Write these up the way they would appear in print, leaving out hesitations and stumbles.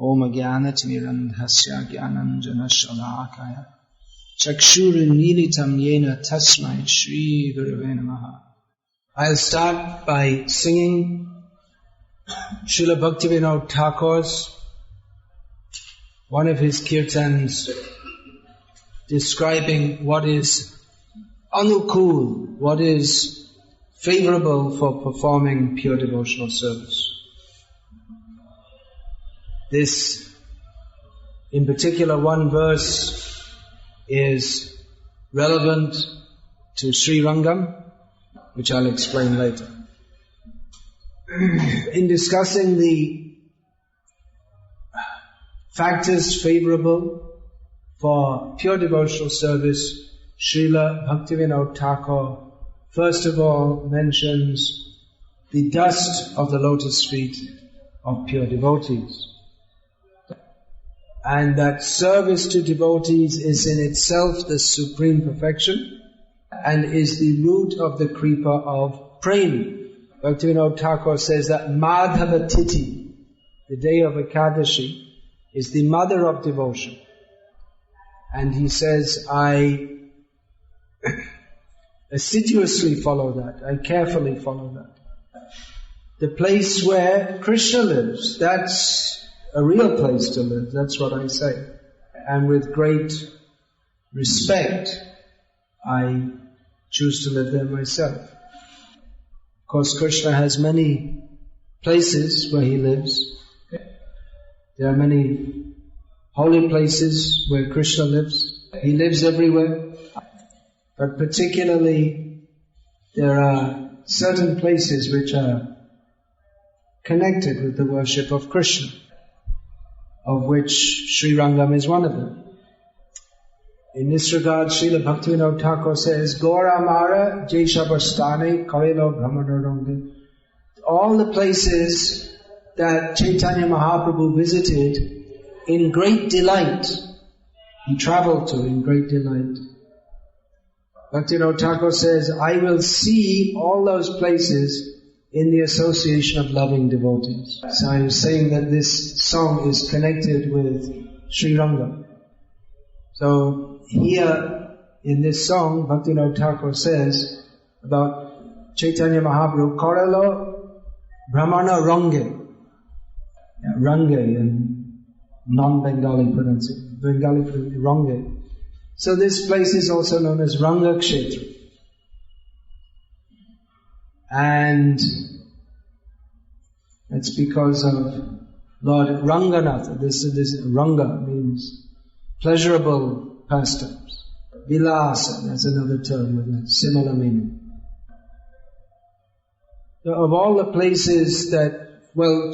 Om Jnana-timirandhasya Jnananjana-shalakaya Chakshuru-militam yena tasmai Shri Gurave Namaha. I'll start by singing Srila Bhaktivinoda Thakur's one of his kirtans describing what is anukul, what is favorable for performing pure devotional service. This, in particular, one verse is relevant to Srirangam, which I'll explain later. In discussing the factors favorable for pure devotional service, Srila Bhaktivinoda Thakur first of all mentions the dust of the lotus feet of pure devotees. And that service to devotees is in itself the supreme perfection and is the root of the creeper of prema. Bhaktivinoda Thakur says that Madhava Tithi, the day of Ekadashi, is the mother of devotion. And he says, I assiduously follow that, I carefully follow that. The place where Krishna lives, that's a real place to live, that's what I say. And with great respect, I choose to live there myself. Of course, Krishna has many places where he lives. There are many holy places where Krishna lives. He lives everywhere. But particularly, there are certain places which are connected with the worship of Krishna, of which Srirangam is one of them. In this regard, Srila Bhaktivinoda Thakur says, Gora Mara Jeshabastane Karelo Brahmanaranga. All the places that Chaitanya Mahaprabhu visited in great delight, he traveled to in great delight. Bhaktivinoda Thakur says, I will see all those places in the association of loving devotees. So I was saying that this song is connected with Srirangam. So here in this song, Bhaktivinoda Thakur says about Chaitanya Mahaprabhu, Koralo Brahmana Range. Range in non-Bengali pronunciation. Bengali pronunciation, Range. So this place is also known as Ranga Kshetra. And that's because of Lord Ranganatha. This Ranga means pleasurable pastimes. Vilasa, that's another term with a similar meaning. So of all the places that,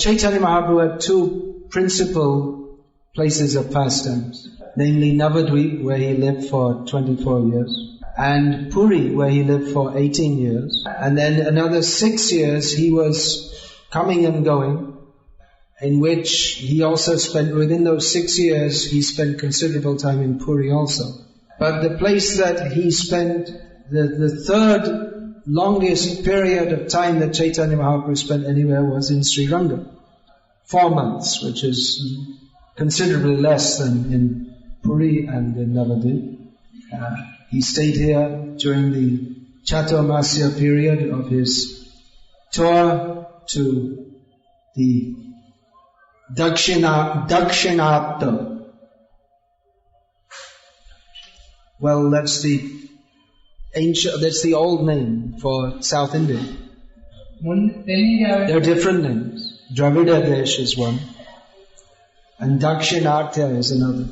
Chaitanya Mahaprabhu had two principal places of pastimes, namely Navadvip, where he lived for 24 years, and Puri, where he lived for 18 years. And then another 6 years he was coming and going, in which he also spent, within those 6 years, he spent considerable time in Puri also. But the place that he spent, the third longest period of time that Chaitanya Mahaprabhu spent anywhere was in Srirangam. 4 months, which is considerably less than in Puri and in Navadvip. He stayed here during the Chaturmasya period of his tour to the Dakshinapta. That's the old name for South India. There are different names. Dravida Desh is one, and Dakshinatya is another.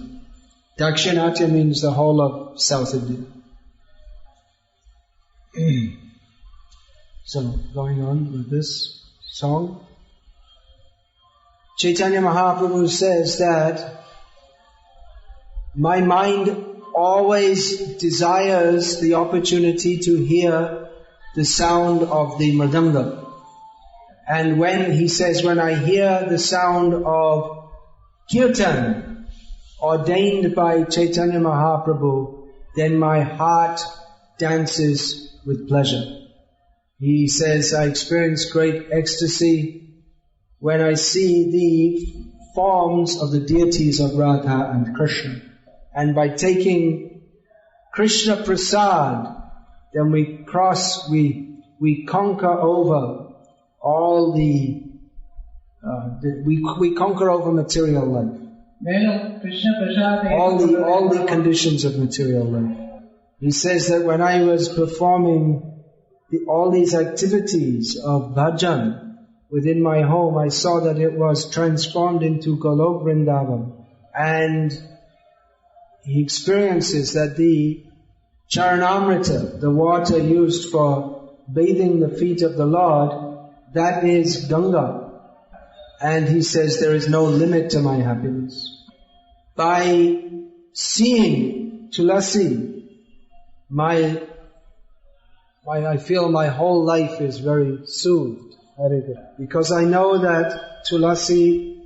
Dakshinatya means the whole of South India. So, going on with this song. Chaitanya Mahaprabhu says that my mind always desires the opportunity to hear the sound of the mridanga. And when I hear the sound of kirtan ordained by Chaitanya Mahaprabhu, then my heart dances with pleasure. He says, I experience great ecstasy when I see the forms of the deities of Radha and Krishna. And by taking Krishna Prasad, then we conquer over all we conquer over material life. All the conditions of material life. He says that when I was performing all these activities of bhajan within my home, I saw that it was transformed into Golok Vrindavan. And he experiences that the Charanamrita, the water used for bathing the feet of the Lord, that is Ganga. And he says there is no limit to my happiness. By seeing Tulasi, I feel my whole life is very soothed. Very good. Because I know that Tulasi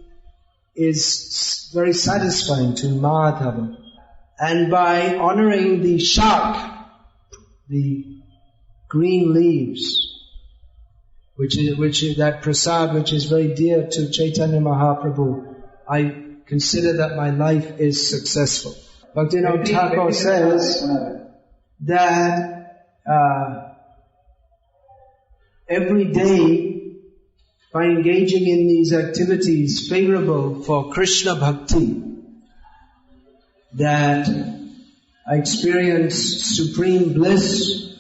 is very satisfying to Madhava. And by honoring the shak, the green leaves, which is that prasad which is very dear to Chaitanya Mahaprabhu, I consider that my life is successful. Bhaktivinoda Thakur says that every day, by engaging in these activities favorable for Krishna Bhakti, that I experience supreme bliss.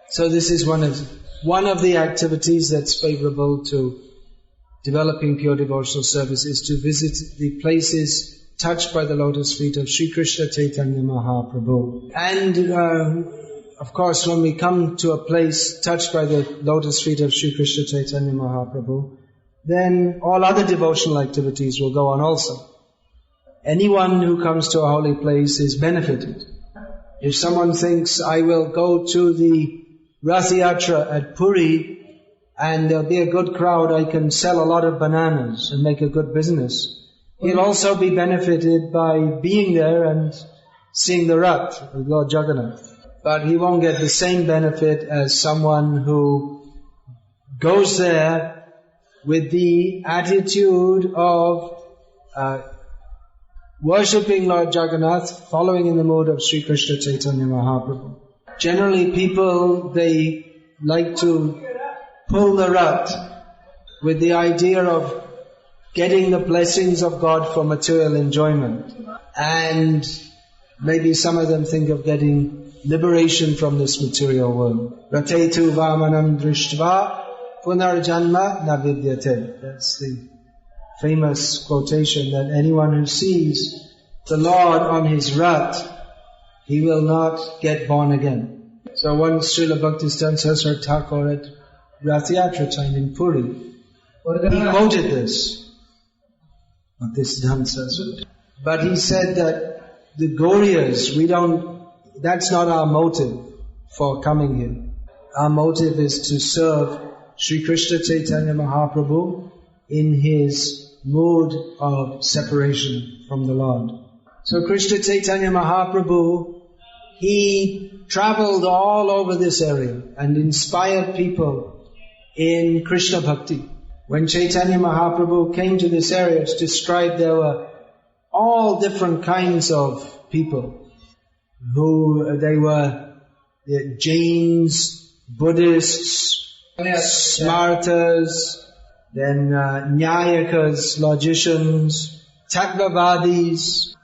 So this is one of the activities that's favorable to developing pure devotional service, is to visit the places touched by the lotus feet of Sri Krishna Chaitanya Mahaprabhu. And of course, when we come to a place touched by the lotus feet of Sri Krishna Chaitanya Mahaprabhu, then all other devotional activities will go on also. Anyone who comes to a holy place is benefited. If someone thinks, I will go to the Rath Yatra at Puri and there'll be a good crowd, I can sell a lot of bananas and make a good business, he'll also be benefited by being there and seeing the Rath with Lord Jagannath. But he won't get the same benefit as someone who goes there with the attitude of worshipping Lord Jagannath, following in the mode of Sri Krishna Chaitanya Mahaprabhu. Generally people, they like to pull the Rath with the idea of getting the blessings of God for material enjoyment. And maybe some of them think of getting liberation from this material world. Ratetu vamanam drishtva punarjanma na vidyate. That's the famous quotation, that anyone who sees the Lord on his Rath, he will not get born again. So once Srila Bhaktisiddhanta Saraswati Thakur at Rath Yatra time in Puri, he quoted this, Bhaktisiddhanta Saraswati. But he said that the Gauriyas, that's not our motive for coming here. Our motive is to serve Sri Krishna Chaitanya Mahaprabhu in his mood of separation from the Lord. So Krishna Chaitanya Mahaprabhu, he traveled all over this area and inspired people in Krishna Bhakti. When Chaitanya Mahaprabhu came to this area, it's described there were all different kinds of people. They were Jains, Buddhists, Smartas, then Nyayakas, logicians, Tattvavadis,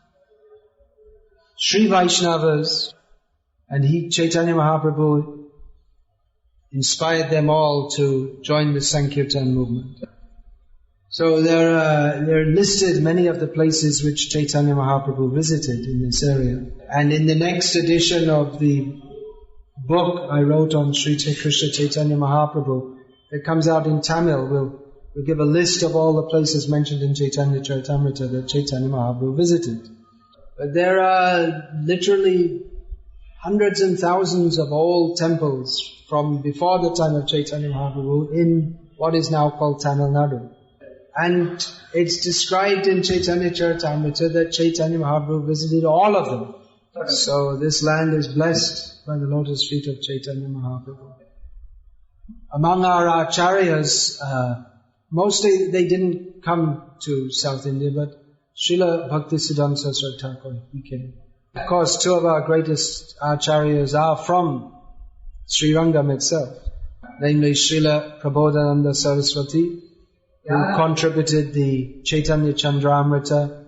Sri Vaishnavas, and Chaitanya Mahaprabhu inspired them all to join the Sankirtan movement. So there are listed many of the places which Chaitanya Mahaprabhu visited in this area. And in the next edition of the book I wrote on Sri Krishna Chaitanya Mahaprabhu, that comes out in Tamil, we'll give a list of all the places mentioned in Chaitanya Charitamrita that Chaitanya Mahaprabhu visited. But there are literally hundreds and thousands of old temples from before the time of Chaitanya Mahaprabhu in what is now called Tamil Nadu. And it's described in Chaitanya Charitamrita that Chaitanya Mahaprabhu visited all of them. So this land is blessed by the lotus feet of Chaitanya Mahaprabhu. Among our acharyas, Mostly they didn't come to South India, but Srila Bhaktisiddhanta Saraswati Thakur, he came. Of course, two of our greatest acharyas are from Srirangam itself, namely Srila Prabodhananda Saraswati, who contributed the Chaitanya Chandramrita,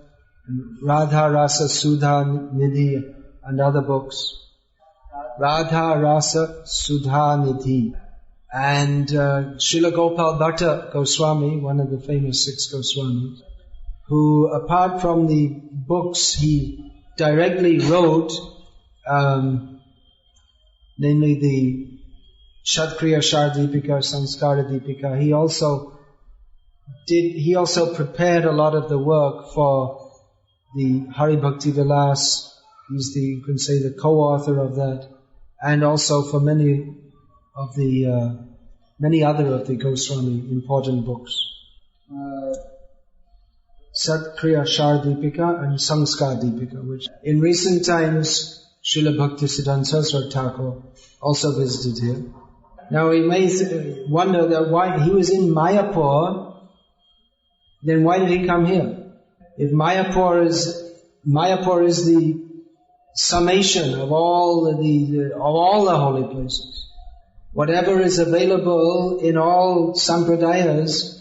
Radha Rasa Sudha Nidhi and other books. Radha Rasa Sudha Nidhi. And Srila Gopal Bhatta Goswami, one of the famous 6 Goswamis, who apart from the books he directly wrote, namely the Kshatriya Shardipika, Sanskara Dipika, he also prepared a lot of the work for the Hari Bhakti Vilas. He's you can say, the co-author of that, and also for many other of the Goswami important books. Satkriya Shardipika and Sanskar Dipika, which in recent times Srila Bhaktisiddhanta Saraswati Thakur also visited here. Now we may wonder that why he was in Mayapur, then why did he come here? If Mayapur is the summation of all the holy places. Whatever is available in all sampradayas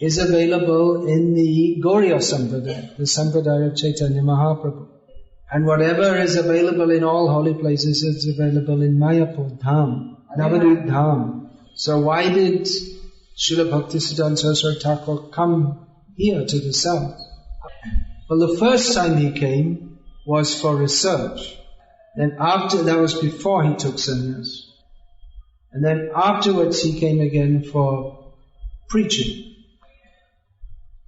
is available in the Gauriya Sampradaya, the Sampradaya of Chaitanya Mahaprabhu. And whatever is available in all holy places is available in Mayapur Dham, Navadvip Dham. So why did Srila Bhaktisiddhanta Saraswati Thakur come here to the south? Well, the first time he came was for research. Then that was before he took sannyas. And then afterwards he came again for preaching.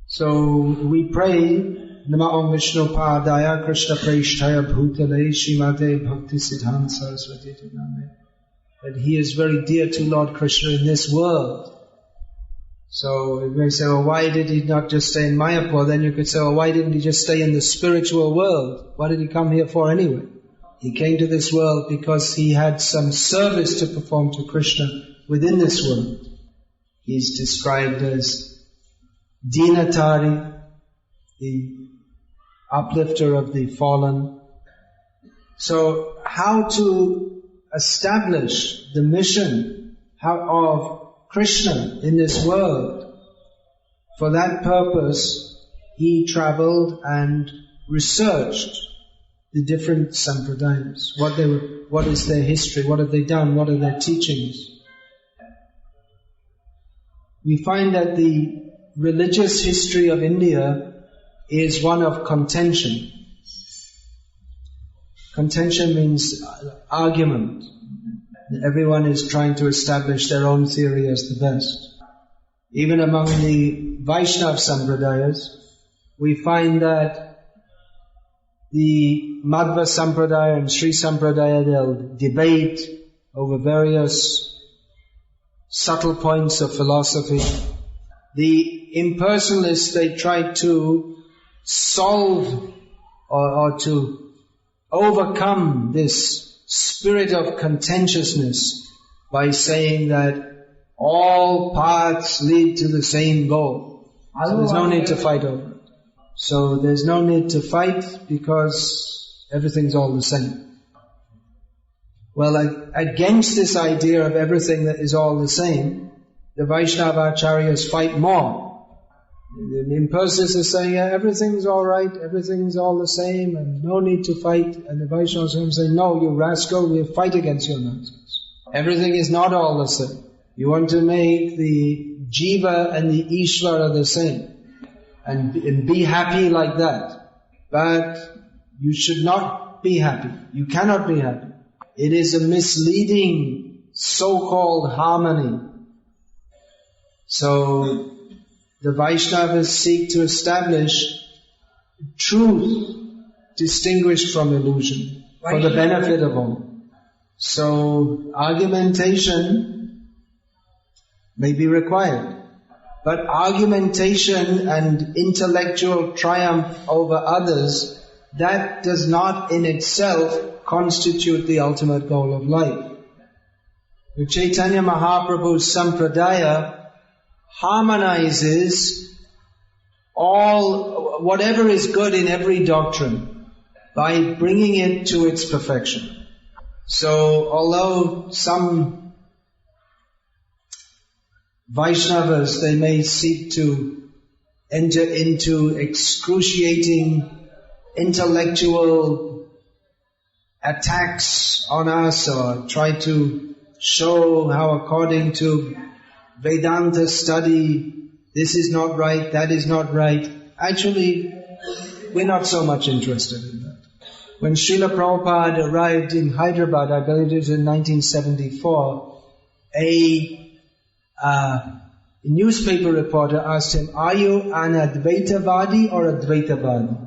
So we pray, Nama Om Vishnu Padaya Krishna Preshtaya Bhutale Srimate Bhakti Siddhanta Saraswati Name. That he is very dear to Lord Krishna in this world. So you may say, well, why did he not just stay in Mayapur? Then you could say, well, why didn't he just stay in the spiritual world? What did he come here for anyway? He came to this world because he had some service to perform to Krishna within this world. He's described as Dinatari, the uplifter of the fallen. So how to establish the mission of Krishna in this world? For that purpose, he traveled and researched the different sampradayas. What is their history? What have they done? What are their teachings? We find that the religious history of India is one of contention. Contention means argument. Everyone is trying to establish their own theory as the best. Even among the Vaishnava Sampradayas, we find that the Madhva Sampradaya and Sri Sampradaya, they'll debate over various subtle points of philosophy. The impersonalists, they try to solve or to overcome this spirit of contentiousness by saying that all paths lead to the same goal. So there's no need to fight over it. So there's no need to fight because everything's all the same. Well, against this idea of everything that is all the same, the Vaishnava Acharyas fight more. The impersonalists are saying, yeah, everything's all right, everything's all the same, and no need to fight. And the Vaishnavas are saying, no, you rascal, we'll fight against your nonsense. Everything is not all the same. You want to make the Jiva and the Ishvara the same, and be happy like that. But you should not be happy. You cannot be happy. It is a misleading so-called harmony. So the Vaishnavas seek to establish truth distinguished from illusion for the benefit of all. So argumentation may be required, but argumentation and intellectual triumph over others, that does not in itself constitute the ultimate goal of life. The Chaitanya Mahaprabhu's Sampradaya harmonizes whatever is good in every doctrine by bringing it to its perfection. So although some Vaishnavas, they may seek to enter into excruciating intellectual attacks on us or try to show how according to Vedanta study this is not right, that is not right. Actually, we're not so much interested in that. When Srila Prabhupada arrived in Hyderabad, I believe it was in 1974, a newspaper reporter asked him, "Are you an Advaitavadi or Advaitavadi?"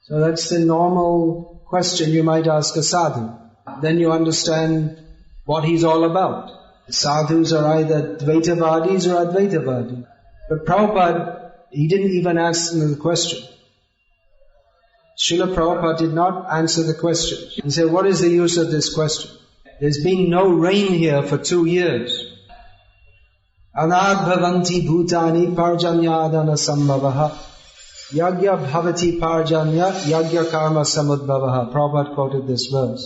So that's the normal question you might ask a sadhu. Then you understand what he's all about. The sadhus are either Dvaitavadis or Advaitavadis. But Prabhupada, he didn't even answer the question. Srila Prabhupada did not answer the question. He said, what is the use of this question? There's been no rain here for 2 years. Anad bhavanti bhutani parjanyadana sambhavaha yagya bhavati parjanya yagya karma samudbhavaha. Prabhupada quoted this verse.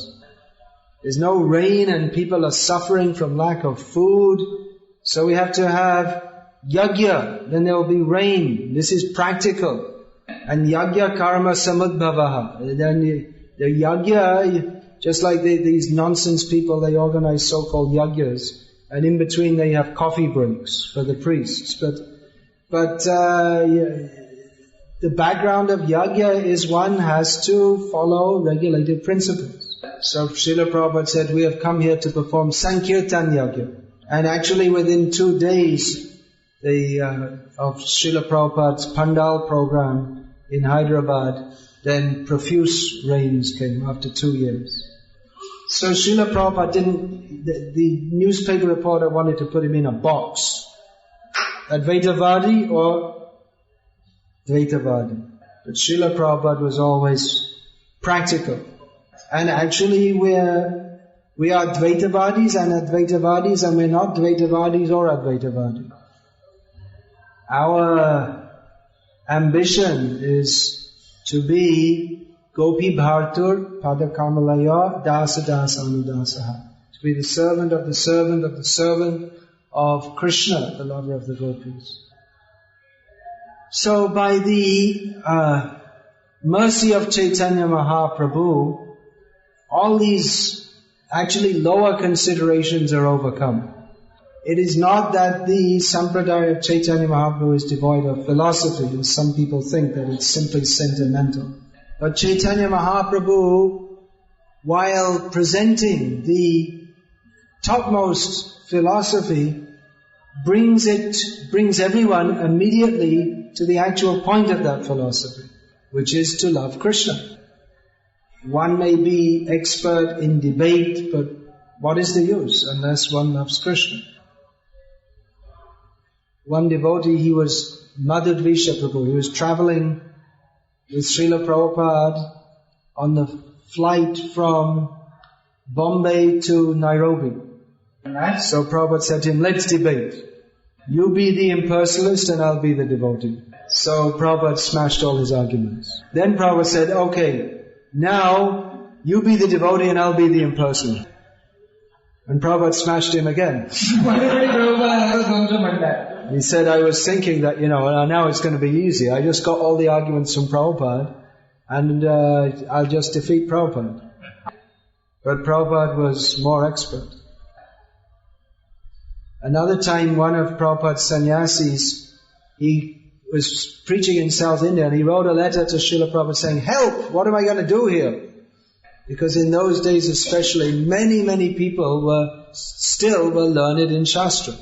There's no rain and people are suffering from lack of food, so we have to have yagya, then there will be rain. This is practical. And yagya karma samudbhavaha. Then the yagya, just like these nonsense people, they organize so-called yagyas, and in between they have coffee breaks for the priests. But the background of yagya is one has to follow regulated principles. So Srila Prabhupada said, we have come here to perform Sankirtan Yagya. And actually within 2 days of Srila Prabhupada's Pandal program in Hyderabad, then profuse rains came after 2 years. So Srila Prabhupada the newspaper reporter wanted to put him in a box. Advaitavadi or Dvaitavadi. But Srila Prabhupada was always practical. And actually we are Dvaitavadis and Advaitavadis, and we're not Dvaitavadis or Advaitavadis. Our ambition is to be Gopi Bhartur Padakamalaya Dasa Dasa Anudasaha. To be the servant of the servant of the servant of Krishna, the lover of the gopis. So by the mercy of Chaitanya Mahaprabhu, all these actually lower considerations are overcome. It is not that the Sampradaya of Chaitanya Mahaprabhu is devoid of philosophy, and some people think that it's simply sentimental. But Chaitanya Mahaprabhu, while presenting the topmost philosophy, brings everyone immediately to the actual point of that philosophy, which is to love Krishna. One may be expert in debate, but what is the use unless one loves Krishna? One devotee, he was Madhudvisha Prabhu. He was traveling with Srila Prabhupada on the flight from Bombay to Nairobi. So Prabhupada said to him, let's debate. You be the impersonalist and I'll be the devotee. So Prabhupada smashed all his arguments. Then Prabhupada said, okay, now you be the devotee and I'll be the impersonalist. And Prabhupada smashed him again. He said, I was thinking that, now it's going to be easy. I just got all the arguments from Prabhupada and I'll just defeat Prabhupada. But Prabhupada was more expert. Another time, one of Prabhupada's sannyasis, he was preaching in South India and he wrote a letter to Srila Prabhupada saying, help, what am I going to do here? Because in those days especially, many people were learned in Shastra.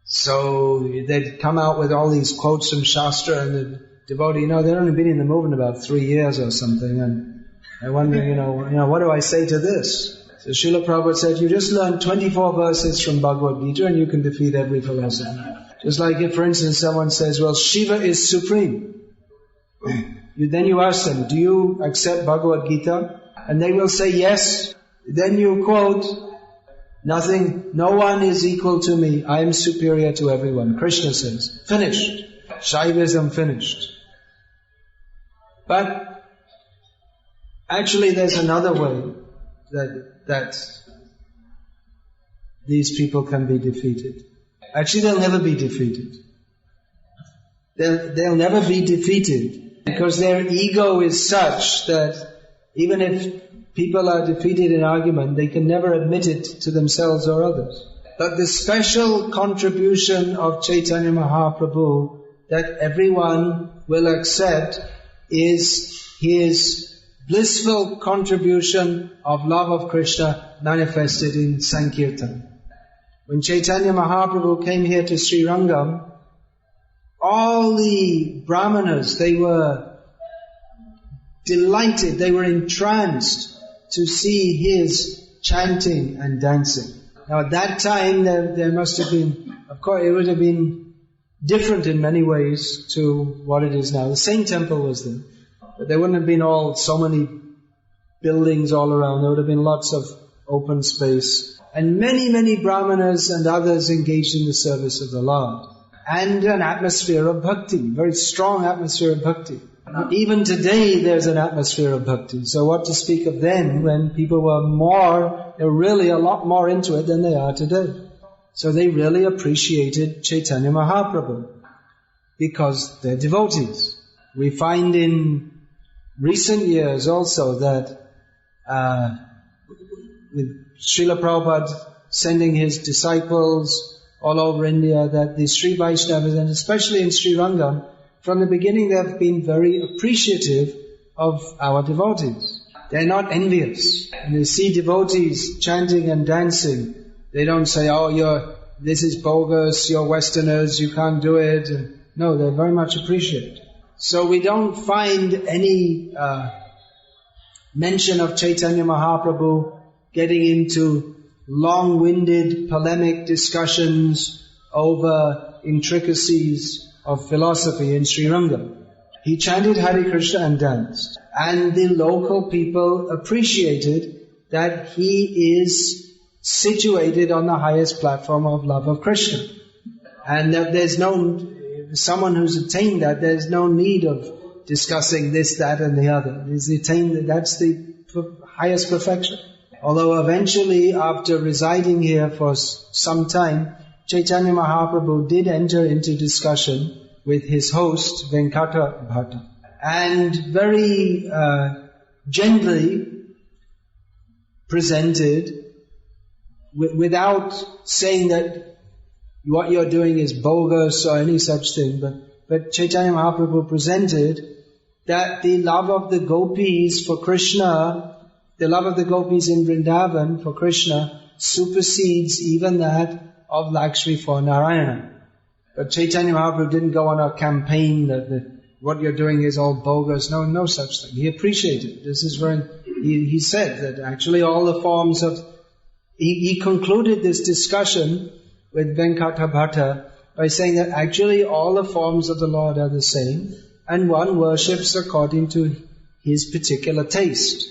So they'd come out with all these quotes from Shastra, and the devotee, they'd only been in the movement about 3 years or something, and I wonder, what do I say to this? So Srila Prabhupada said, you just learn 24 verses from Bhagavad Gita and you can defeat every philosophy. Just like if, for instance, someone says, well, Shiva is supreme. Then you ask them, do you accept Bhagavad Gita? And they will say yes. Then you quote No one is equal to me. I am superior to everyone. Krishna says, finished. Shaivism finished. But actually there's another way that these people can be defeated. Actually, they'll never be defeated. They'll never be defeated because their ego is such that even if people are defeated in argument, they can never admit it to themselves or others. But the special contribution of Chaitanya Mahaprabhu that everyone will accept is his blissful contribution of love of Krishna manifested in Sankirtan. When Chaitanya Mahaprabhu came here to Srirangam, all the brahmanas, they were delighted, they were entranced to see his chanting and dancing. Now at that time there must have been, of course it would have been different in many ways to what it is now. The same temple was there, but there wouldn't have been so many buildings all around. There would have been lots of open space. And many brahmanas and others engaged in the service of the Lord. And an atmosphere of bhakti, very strong atmosphere of bhakti. Even today there's an atmosphere of bhakti. So what to speak of then when people they're really a lot more into it than they are today. So they really appreciated Chaitanya Mahaprabhu because they're devotees. We find in recent years also that with Srila Prabhupada sending his disciples all over India, that the Sri Vaishnavas, and especially in Srirangam, from the beginning they have been very appreciative of our devotees. They're not envious. When they see devotees chanting and dancing, they don't say, this is bogus, you're Westerners, you can't do it. No, they very much appreciate. So we don't find any mention of Chaitanya Mahaprabhu getting into long-winded polemic discussions over intricacies of philosophy in Srirangam. He chanted Hare Krishna and danced. And the local people appreciated that he is situated on the highest platform of love of Krishna. And that someone who's attained that, there's no need of discussing this, that and the other. That's the highest perfection. Although eventually, after residing here for some time, Chaitanya Mahaprabhu did enter into discussion with his host, Vikasa Bhatta, and very gently presented, without saying that what you're doing is bogus or any such thing, but Chaitanya Mahaprabhu presented that the love of the gopis for Krishna, the love of the gopis in Vrindavan for Krishna supersedes even that of Lakshmi for Narayana. But Chaitanya Mahaprabhu didn't go on a campaign that what you're doing is all bogus. No such thing. He appreciated. This is where he said that actually all the forms of... He concluded this discussion with Vikasa Bhatta by saying that actually all the forms of the Lord are the same and one worships according to his particular taste.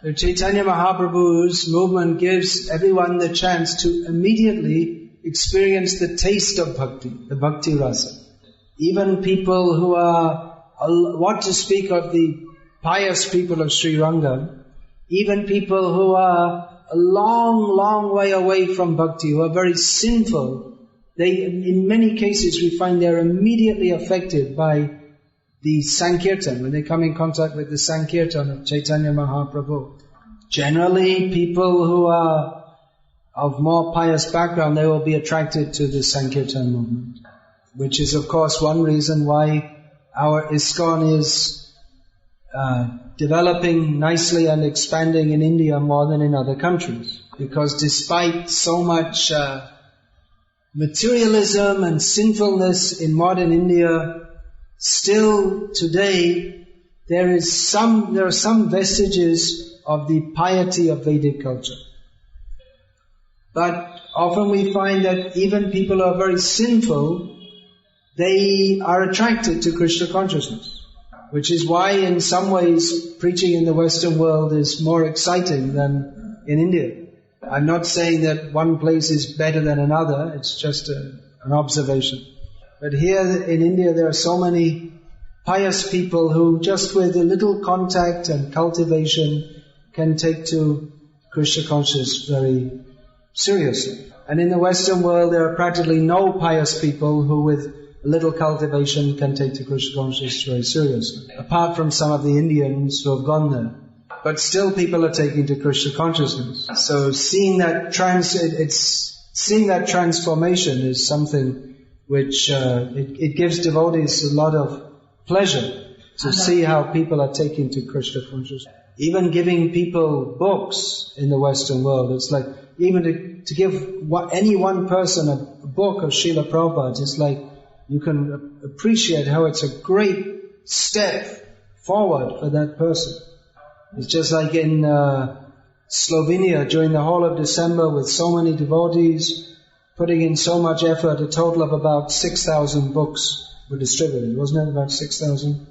So Chaitanya Mahaprabhu's movement gives everyone the chance to immediately experience the taste of bhakti, the bhakti rasa. Even people who are, what to speak of the pious people of Srirangam, even people who are a long way away from bhakti, who are very sinful, in many cases we find they're immediately affected by the Sankirtan, when they come in contact with the Sankirtan of Chaitanya Mahaprabhu. Generally, people who are of more pious background, they will be attracted to the Sankirtan movement, which is of course one reason why our ISKCON is developing nicely and expanding in India more than in other countries. Because despite so much materialism and sinfulness in modern India, still today there are some vestiges of the piety of Vedic culture. But often we find that even people who are very sinful, they are attracted to Krishna consciousness, which is why in some ways preaching in the Western world is more exciting than in India. I'm not saying that one place is better than another, it's just an observation. But here in India there are so many pious people who just with a little contact and cultivation can take to Krishna consciousness very seriously. And in the Western world there are practically no pious people who with a little cultivation can take to Krishna consciousness very seriously, apart from some of the Indians who have gone there. But still people are taking to Krishna consciousness. So seeing that transformation is something which it gives devotees a lot of pleasure to see how people are taking to Krishna consciousness. Even giving people books in the Western world, it's like even to give any one person a book of Srila Prabhupada, it's like you can appreciate how it's a great step forward for that person. It's just like in Slovenia during the whole of December with so many devotees putting in so much effort, a total of about 6,000 books were distributed, wasn't it? About 6,000?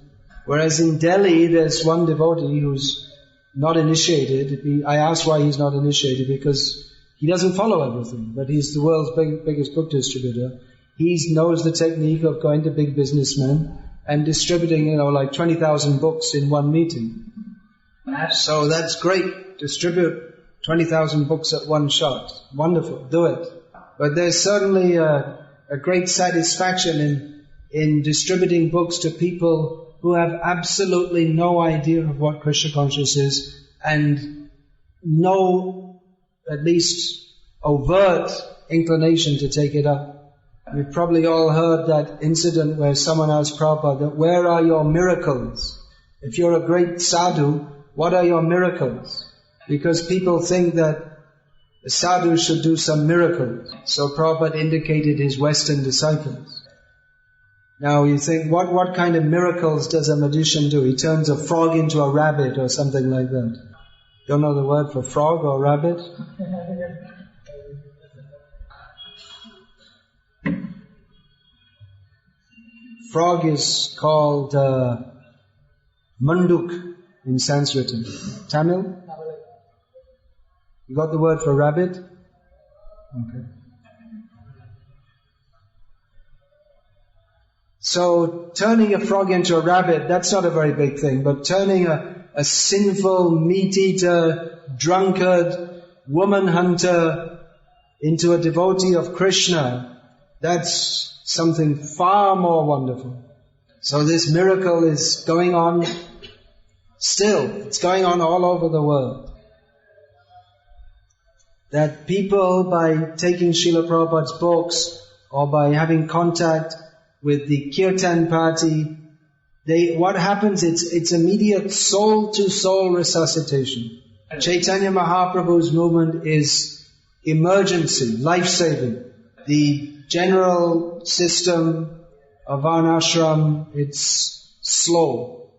Whereas in Delhi there's one devotee who's not initiated. I asked why he's not initiated, because he doesn't follow everything, but he's the world's biggest book distributor. He knows the technique of going to big businessmen and distributing, like 20,000 books in one meeting. So that's great. Distribute 20,000 books at one shot. Wonderful. Do it. But there's certainly a great satisfaction in distributing books to people who have absolutely no idea of what Krishna consciousness is and no, at least, overt inclination to take it up. We've probably all heard that incident where someone asked Prabhupada, where are your miracles? If you're a great sadhu, what are your miracles? Because people think that a sadhu should do some miracles. So Prabhupada indicated his Western disciples. Now you think, what kind of miracles does a magician do? He turns a frog into a rabbit or something like that. Don't know the word for frog or rabbit? Frog is called manduk in Sanskrit. Tamil? You got the word for rabbit? Okay. So turning a frog into a rabbit, that's not a very big thing, but turning a sinful, meat-eater, drunkard, woman hunter into a devotee of Krishna, that's something far more wonderful. So this miracle is going on still. It's going on all over the world. That people, by taking Srila Prabhupada's books or by having contact with the kirtan party, what happens, it's immediate soul-to-soul resuscitation. Chaitanya Mahaprabhu's movement is emergency, life-saving. The general system of Varnashram, it's slow.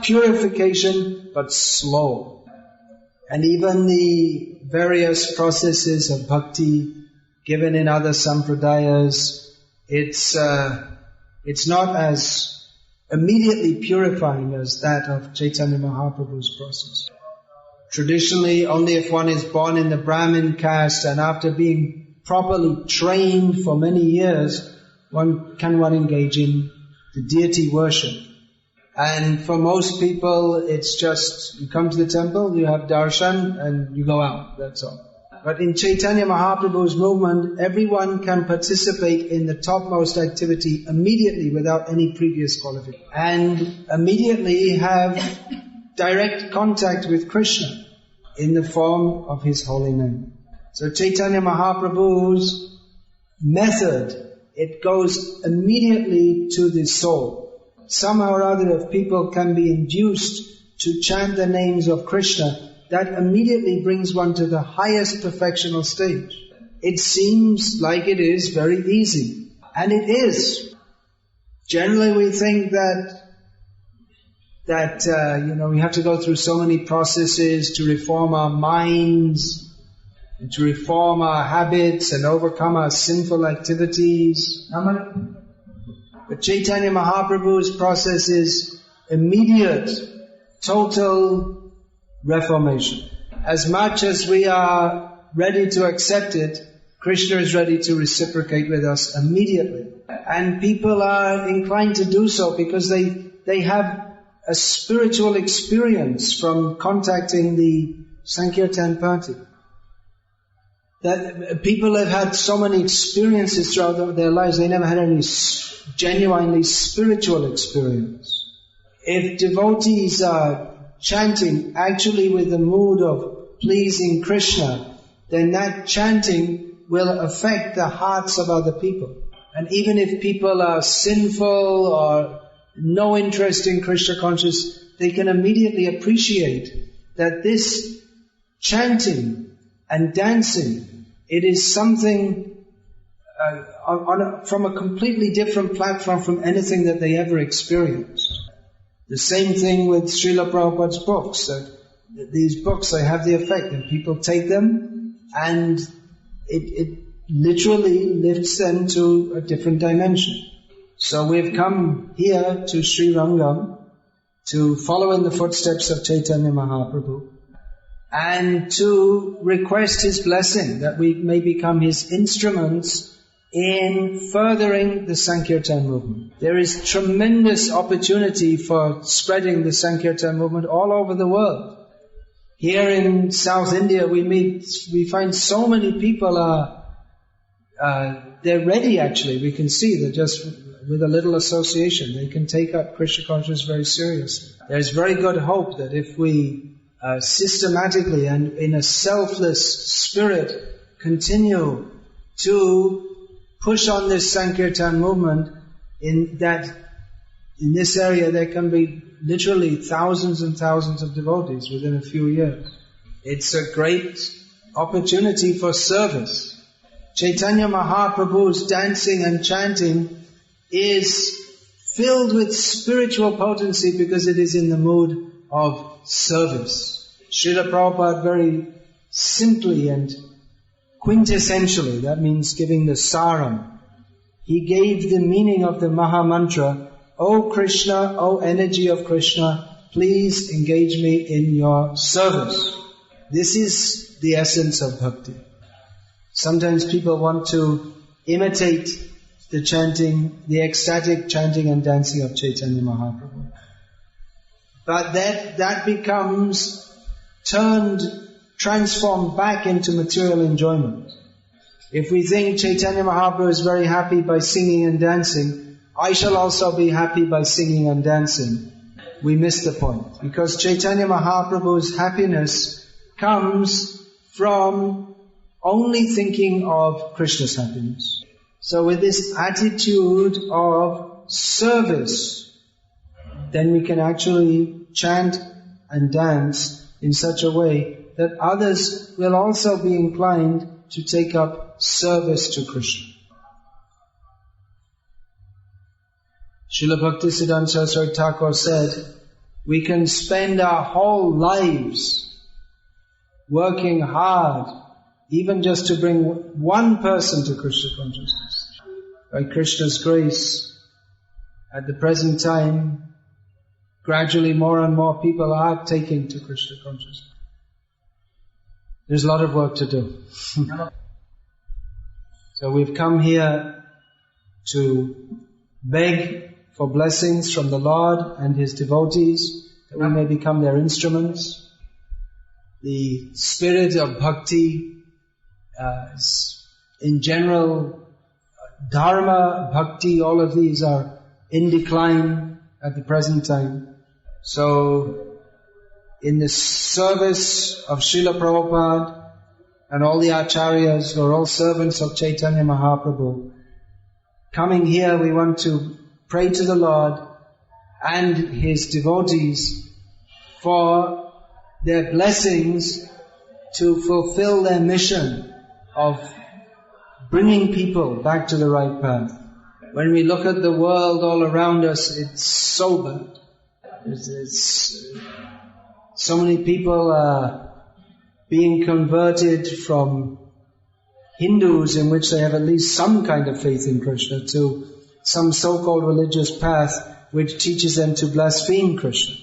Purification, but slow. And even the various processes of bhakti given in other sampradayas, it's not as immediately purifying as that of Chaitanya Mahaprabhu's process. Traditionally, only if one is born in the Brahmin caste and after being properly trained for many years, one engage in the deity worship. And for most people, it's just, you come to the temple, you have darshan, and you go out, that's all. But in Chaitanya Mahaprabhu's movement, everyone can participate in the topmost activity immediately without any previous qualification. And immediately have direct contact with Krishna in the form of His holy name. So Chaitanya Mahaprabhu's method, it goes immediately to the soul. Somehow or other, if people can be induced to chant the names of Krishna, that immediately brings one to the highest perfectional stage. It seems like it is very easy. And it is. Generally we think that we have to go through so many processes to reform our minds, and to reform our habits and overcome our sinful activities. But Chaitanya Mahaprabhu's process is immediate, total reformation. As much as we are ready to accept it, Krishna is ready to reciprocate with us immediately. And people are inclined to do so because they have a spiritual experience from contacting the Sankirtan party. That people have had so many experiences throughout their lives, they never had any genuinely spiritual experience. If devotees are chanting actually with the mood of pleasing Krishna, then that chanting will affect the hearts of other people. And even if people are sinful or no interest in Krishna consciousness, they can immediately appreciate that this chanting and dancing, it is something from a completely different platform from anything that they ever experienced. The same thing with Srila Prabhupada's books. These books, they have the effect that people take them and it literally lifts them to a different dimension. So we've come here to Srirangam to follow in the footsteps of Chaitanya Mahaprabhu and to request his blessing that we may become his instruments in furthering the Sankirtan movement. There is tremendous opportunity for spreading the Sankirtan movement all over the world. Here in South India we find so many people they're ready actually. We can see that just with a little association they can take up Krishna consciousness very seriously. There's very good hope that if we systematically and in a selfless spirit continue to push on this Sankirtan movement, in this area there can be literally thousands and thousands of devotees within a few years. It's a great opportunity for service. Chaitanya Mahaprabhu's dancing and chanting is filled with spiritual potency because it is in the mood of service. Srila Prabhupada very simply and quintessentially, that means giving the saram, he gave the meaning of the Maha Mantra, O Krishna, O energy of Krishna, please engage me in your service. This is the essence of bhakti. Sometimes people want to imitate the chanting, the ecstatic chanting and dancing of Chaitanya Mahaprabhu. But that becomes transformed back into material enjoyment. If we think Chaitanya Mahaprabhu is very happy by singing and dancing, I shall also be happy by singing and dancing, we miss the point. Because Chaitanya Mahaprabhu's happiness comes from only thinking of Krishna's happiness. So with this attitude of service, then we can actually chant and dance in such a way that others will also be inclined to take up service to Krishna. Srila Bhaktisiddhanta Saraswati Thakur said, we can spend our whole lives working hard even just to bring one person to Krishna consciousness. By Krishna's grace, at the present time, gradually more and more people are taking to Krishna consciousness. There's a lot of work to do. So we've come here to beg for blessings from the Lord and His devotees, that we may become their instruments. The spirit of bhakti, in general, dharma, bhakti, all of these are in decline at the present time. So, in the service of Srila Prabhupada and all the acharyas who are all servants of Chaitanya Mahaprabhu, coming here we want to pray to the Lord and His devotees for their blessings to fulfill their mission of bringing people back to the right path. When we look at the world all around us, it's so bad. So many people are being converted from Hindus, in which they have at least some kind of faith in Krishna, to some so-called religious path which teaches them to blaspheme Krishna.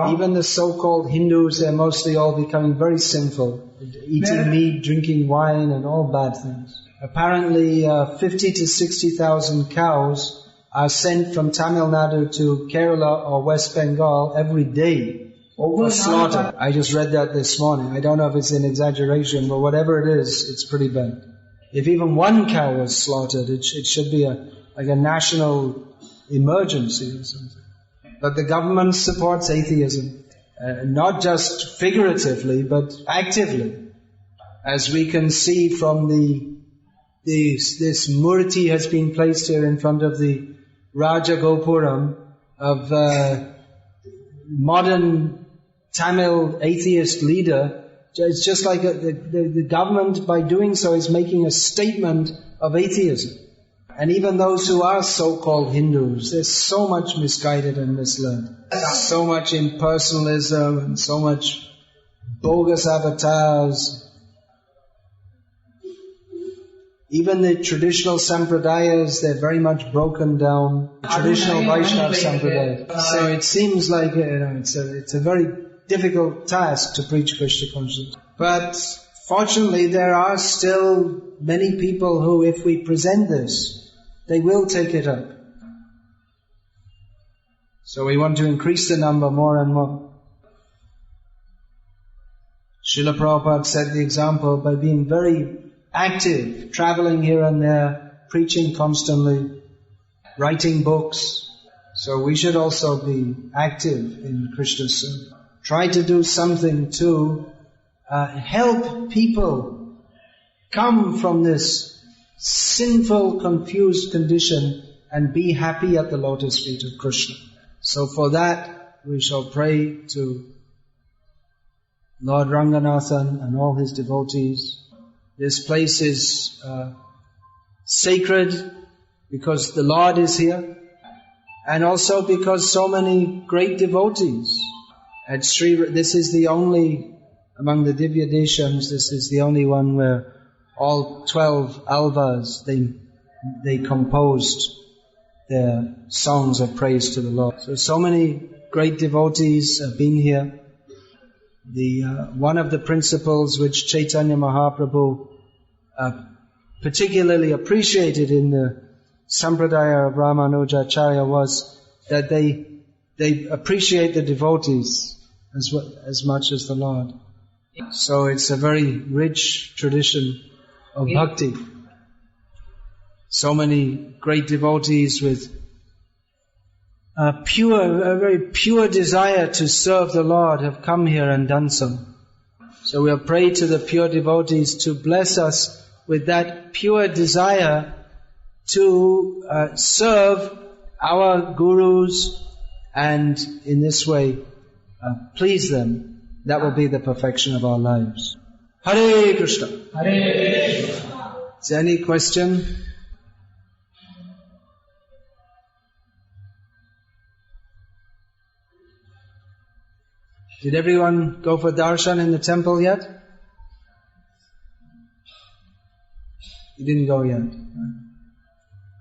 Even the so-called Hindus, they're mostly all becoming very sinful, eating meat, drinking wine, and all bad things. Apparently, 50 to 60,000 cows are sent from Tamil Nadu to Kerala or West Bengal every day for slaughter. I just read that this morning. I don't know if it's an exaggeration, but whatever it is, it's pretty bad. If even one cow was slaughtered, it should be like a national emergency or something. But the government supports atheism, not just figuratively, but actively. As we can see from this murti has been placed here in front of the Raja Gopuram of modern Tamil atheist leader. It's just like the government, by doing so, is making a statement of atheism. And even those who are so-called Hindus, there's so much misguided and misled. So much impersonalism and so much bogus avatars. Even the traditional sampradayas, they're very much broken down. The traditional Vaishnava sampradaya. So it seems like it's a very difficult task to preach Krishna consciousness. But fortunately, there are still many people who, if we present this, they will take it up. So we want to increase the number more and more. Srila Prabhupada set the example by being very active, traveling here and there, preaching constantly, writing books. So we should also be active in Krishna service. Try to do something to help people come from this sinful, confused condition and be happy at the lotus feet of Krishna. So for that, we shall pray to Lord Ranganathan and all his devotees. This place is sacred because the Lord is here, and also because so many great devotees. At this is the only, among the Divya Deshams, this is the only one where all 12 alvas, they composed their songs of praise to the Lord. So many great devotees have been here. One of the principles which Chaitanya Mahaprabhu particularly appreciated in the Sampradaya of Ramanujacharya was that they appreciate the devotees as much as the Lord. So it's a very rich tradition of Bhakti. So many great devotees with a very pure desire to serve the Lord have come here and done so. So we'll pray to the pure devotees to bless us with that pure desire to serve our gurus and in this way please them. That will be the perfection of our lives. Hare Krishna. Hare Krishna. Is there any question? Did everyone go for darshan in the temple yet? You didn't go yet.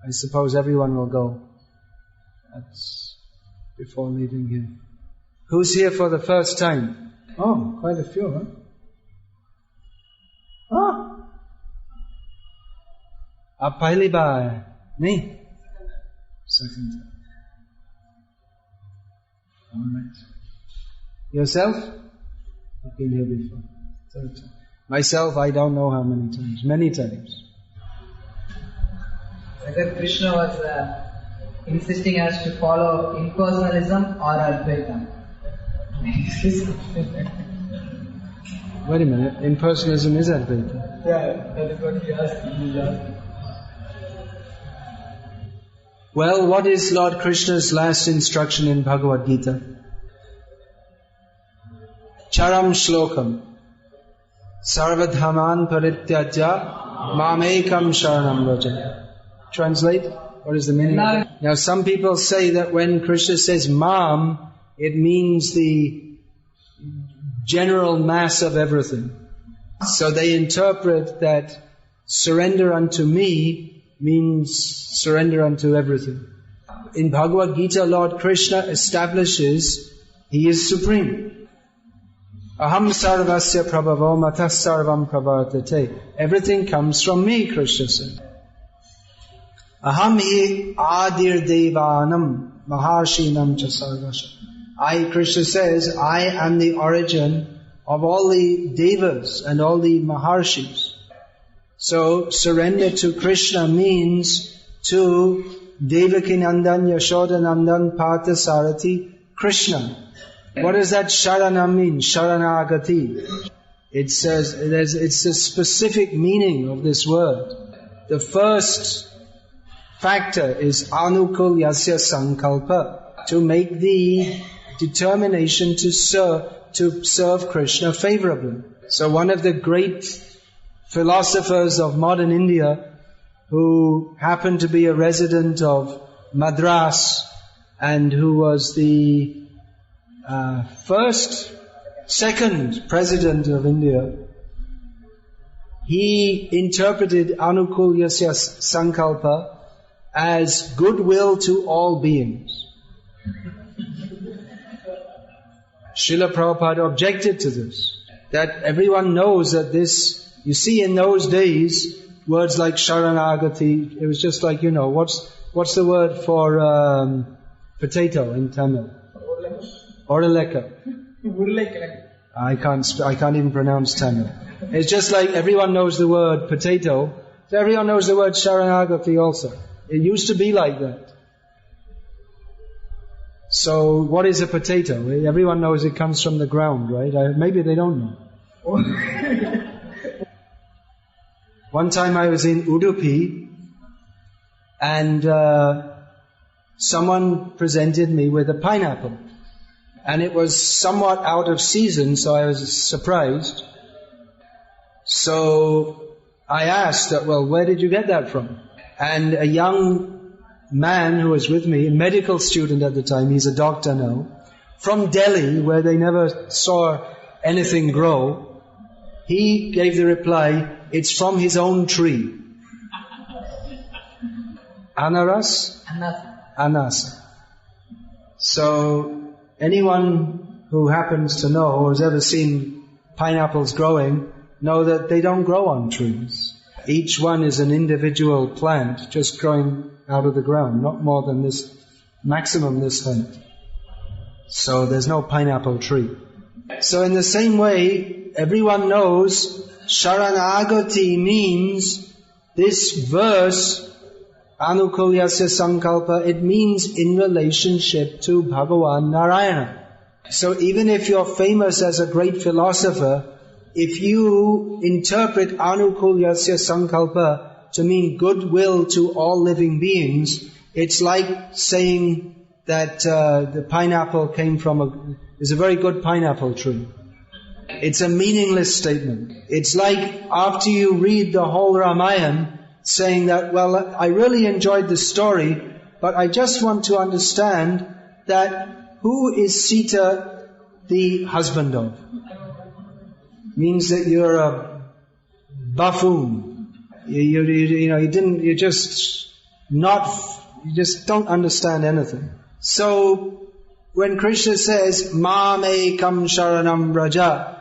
I suppose everyone will go. That's before leaving here. Who's here for the first time? Oh, quite a few, huh? Oh! Aap pehli baar hai? Nahi? Second time. All right. Yourself? I've been here before. Third time. Myself, I don't know how many times. Many times. Whether Krishna was insisting us to follow impersonalism or Advaita. Wait a minute, impersonalism is Advaita. Yeah, that is what he asked. Well, what is Lord Krishna's last instruction in Bhagavad Gita? Charam shlokam sarvadhaman parityajya mamekam sharanam vraja. Translate? What is the meaning? Now some people say that when Krishna says mam, it means the general mass of everything. So they interpret that surrender unto me means surrender unto everything. In Bhagavad Gita, Lord Krishna establishes He is supreme. Aham sarvasya prabhavo matas sarvam pravartate. Everything comes from me, Krishna said. Aham hi adir devanam maharshinam cha sarvasya. I, Krishna says, I am the origin of all the devas and all the maharshis. So surrender to Krishna means to Devaki Nandan, Yashoda Nandan, Partha Sarati, Krishna. What does that Sharana mean? Sharanagati. It says, it's a specific meaning of this word. The first factor is Anukul Yasya Sankalpa, to make the determination to serve Krishna favorably. So one of the great philosophers of modern India, who happened to be a resident of Madras and who was the second president of India, he interpreted Anukul Yasya Sankalpa as goodwill to all beings. Srila Prabhupada objected to this, that everyone knows that this, you see in those days, words like Sharanagati, it was just like, what's the word for potato in Tamil? Oraleka. I can't even pronounce Tamil. It's just like everyone knows the word potato, so everyone knows the word Sharanagati also. It used to be like that. So what is a potato? Everyone knows it comes from the ground, right? Maybe they don't know. One time I was in Udupi and someone presented me with a pineapple. And it was somewhat out of season, so I was surprised. So I asked that, well, where did you get that from? And a young man who was with me, a medical student at the time, he's a doctor now, from Delhi, where they never saw anything grow, he gave the reply, it's from his own tree. Anaras? Anasa. So, anyone who happens to know or has ever seen pineapples growing, know that they don't grow on trees. Each one is an individual plant just growing out of the ground, not more than this, maximum this height. So there's no pineapple tree. So in the same way, everyone knows Sharanagati means, this verse, Anukul Yasya Sankalpa, it means in relationship to Bhagavan Narayana. So even if you're famous as a great philosopher, if you interpret Anukul Yasya Sankalpa to mean goodwill to all living beings, it's like saying that the pineapple came from is a very good pineapple tree. It's a meaningless statement. It's like after you read the whole Ramayana, saying that, well, I really enjoyed the story, but I just want to understand that who is Sita the husband of? Means that you're a buffoon. You just don't understand anything. So when Krishna says Mam ekam sharanam vraja,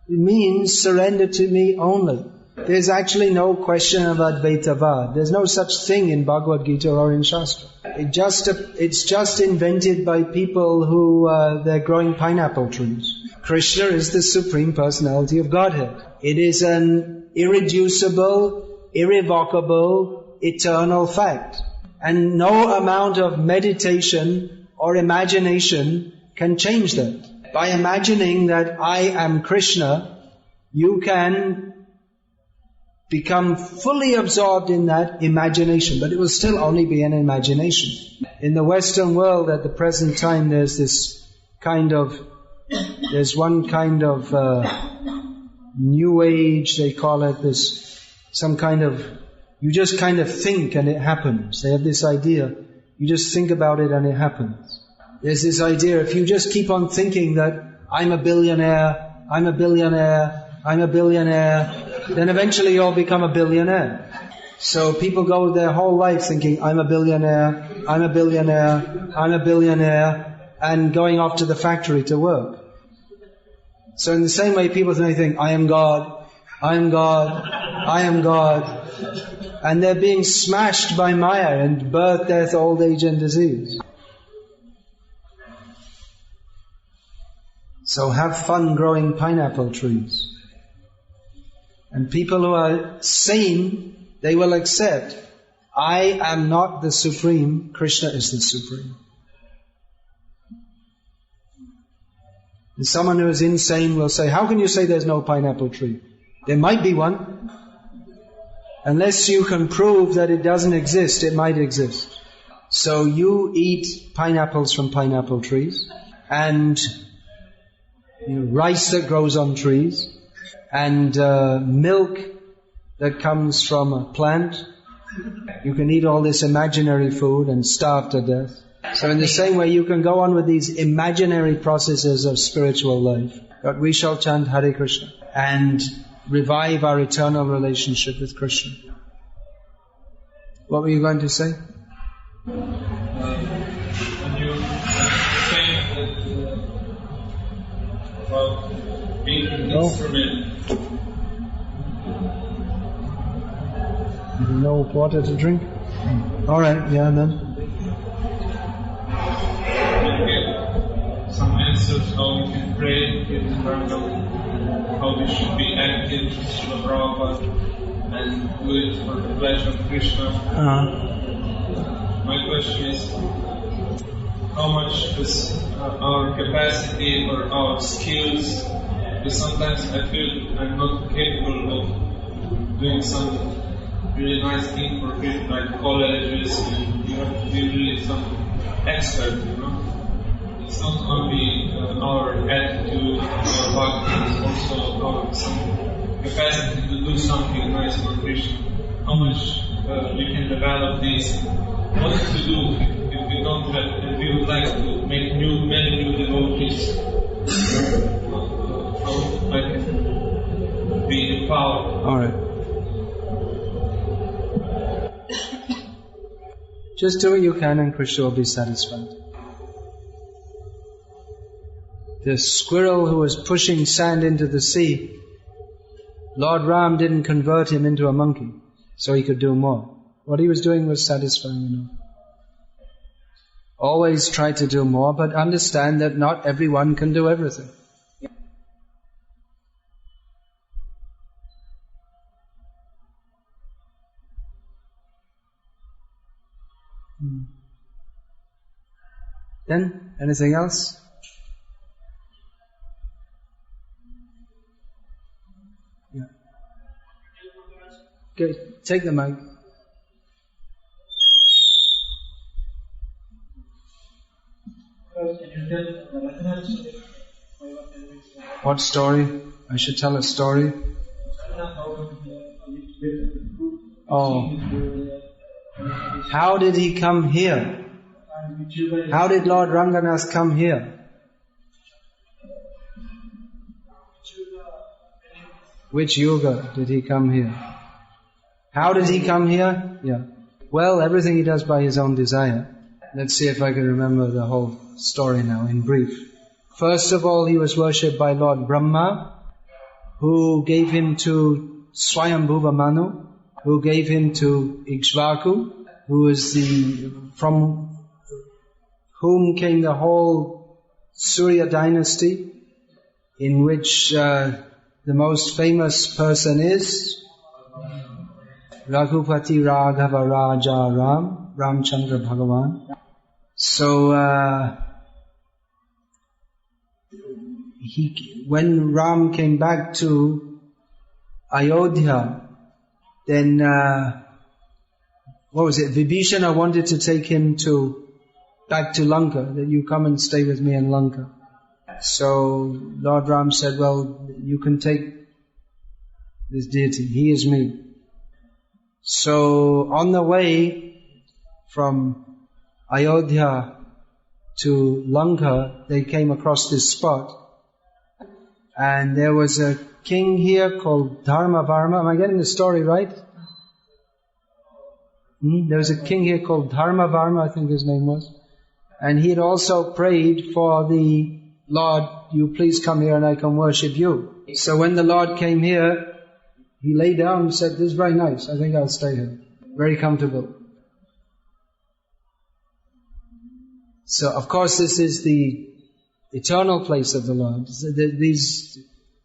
it means surrender to me only. There's actually no question of Advaitavad. There's no such thing in Bhagavad Gita or in Shastra. It's just invented by people who they're growing pineapple trees. Krishna is the Supreme Personality of Godhead. It is an irreducible, irrevocable, eternal fact. And no amount of meditation or imagination can change that. By imagining that I am Krishna, you can become fully absorbed in that imagination, but it will still only be an imagination. In the Western world at the present time, there's one kind of new age, they call it you just kind of think and it happens. They have this idea, you just think about it and it happens. There's this idea, if you just keep on thinking that I'm a billionaire, then eventually you'll become a billionaire. So people go their whole life thinking, I'm a billionaire, and going off to the factory to work. So in the same way, people think, I am God, I am God, I am God. And they're being smashed by Maya and birth, death, old age and disease. So have fun growing pineapple trees. And people who are sane, they will accept, I am not the Supreme, Krishna is the Supreme. And someone who is insane will say, how can you say there's no pineapple tree? There might be one. Unless you can prove that it doesn't exist, it might exist. So you eat pineapples from pineapple trees, and rice that grows on trees, and milk that comes from a plant. You can eat all this imaginary food and starve to death. So in the same way, you can go on with these imaginary processes of spiritual life. But we shall chant Hare Krishna and revive our eternal relationship with Krishna. What were you going to say? When you say about being an instrument. No water to drink? Alright, yeah, and then? Some answers how we can pray in Srirangam, how we should be active in the Prabhupada and do it for the pleasure of Krishna. My question is, how much is our capacity or our skills? Because sometimes I feel I'm not capable of doing some really nice thing for people like colleges, and you have to be really some expert, It's not only our attitude, our bhakti, it's also our some capacity to do something nice for Krishna. How much we can develop this? What to do if we don't have, and we would like to make many new devotees? How I can be empowered? Alright. Just do what you can and Krishna will be satisfied. The squirrel who was pushing sand into the sea, Lord Ram didn't convert him into a monkey so he could do more. What he was doing was satisfying enough. Always try to do more, but understand that not everyone can do everything. Then, anything else? Yeah. Okay, take the mic. What story? I should tell a story. Oh. How did he come here? How did Lord Ranganath come here? Which yuga did he come here? How did he come here? Yeah. Well, everything he does by his own desire. Let's see if I can remember the whole story now in brief. First of all, he was worshipped by Lord Brahma, who gave him to Swayambhuva Manu, who gave him to Ikshvaku, who is from whom came the whole Surya dynasty, in which the most famous person is Raghupati Raghava Raja Ram, Ramchandra Bhagavan. So when Ram came back to Ayodhya, then Vibhishana wanted to take him back to Lanka, that you come and stay with me in Lanka. So Lord Ram said, well, you can take this deity, he is me. So on the way from Ayodhya to Lanka, they came across this spot, and there was a king here called Dharmavarma. Am I getting the story right? There was a king here called Dharmavarma, I think his name was. And he had also prayed for the Lord, you please come here and I can worship you. So when the Lord came here, he lay down and said, this is very nice, I think I'll stay here. Very comfortable. So of course this is the eternal place of the Lord.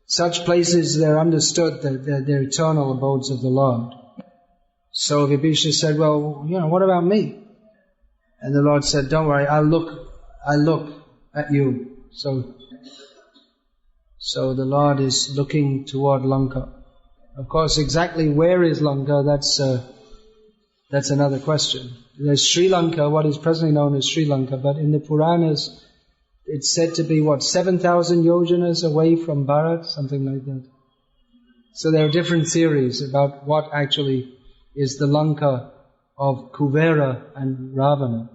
Such places, they're understood that they're eternal abodes of the Lord. So Vibhisha said, well, what about me? And the Lord said, don't worry, I'll look at you. So the Lord is looking toward Lanka. Of course, exactly where is Lanka, that's another question. There's Sri Lanka, what is presently known as Sri Lanka, but in the Puranas, it's said to be 7,000 yojanas away from Bharat, something like that. So there are different theories about what actually is the Lanka of Kuvera and Ravana.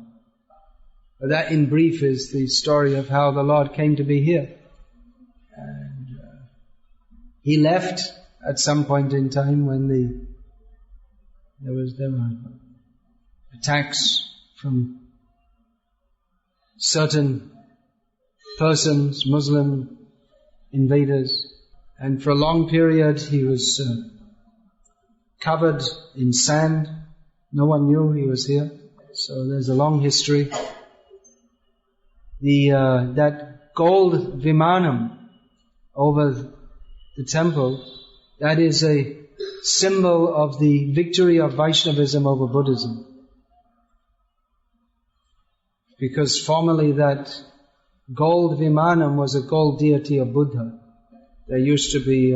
But that in brief is the story of how the Lord came to be here. And he left at some point in time when there were attacks from certain persons, Muslim invaders, and for a long period he was covered in sand. No one knew he was here. So there's a long history. That gold vimanam over the temple, that is a symbol of the victory of Vaishnavism over Buddhism. Because formerly that gold vimanam was a gold deity of Buddha. There used to be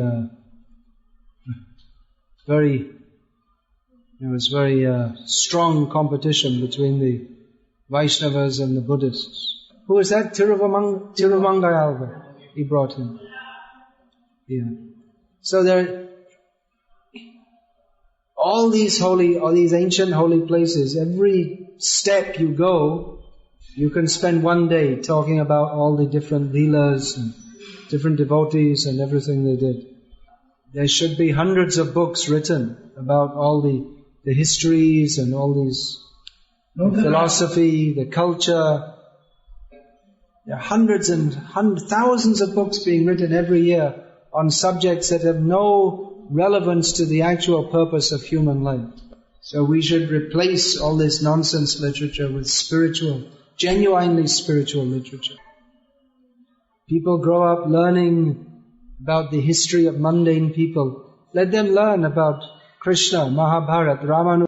very strong competition between the Vaishnavas and the Buddhists. Who was that? Tiruvangamalva. He brought him. Yeah. So there, all these ancient holy places, every step you go, you can spend one day talking about all the different leelas and different devotees and everything they did. There should be hundreds of books written about all the histories and all these philosophy, the culture. There are hundreds and thousands of books being written every year on subjects that have no relevance to the actual purpose of human life. So we should replace all this nonsense literature with spiritual, genuinely spiritual literature. People grow up learning about the history of mundane people. Let them learn about Krishna, Mahabharata, Ramayana.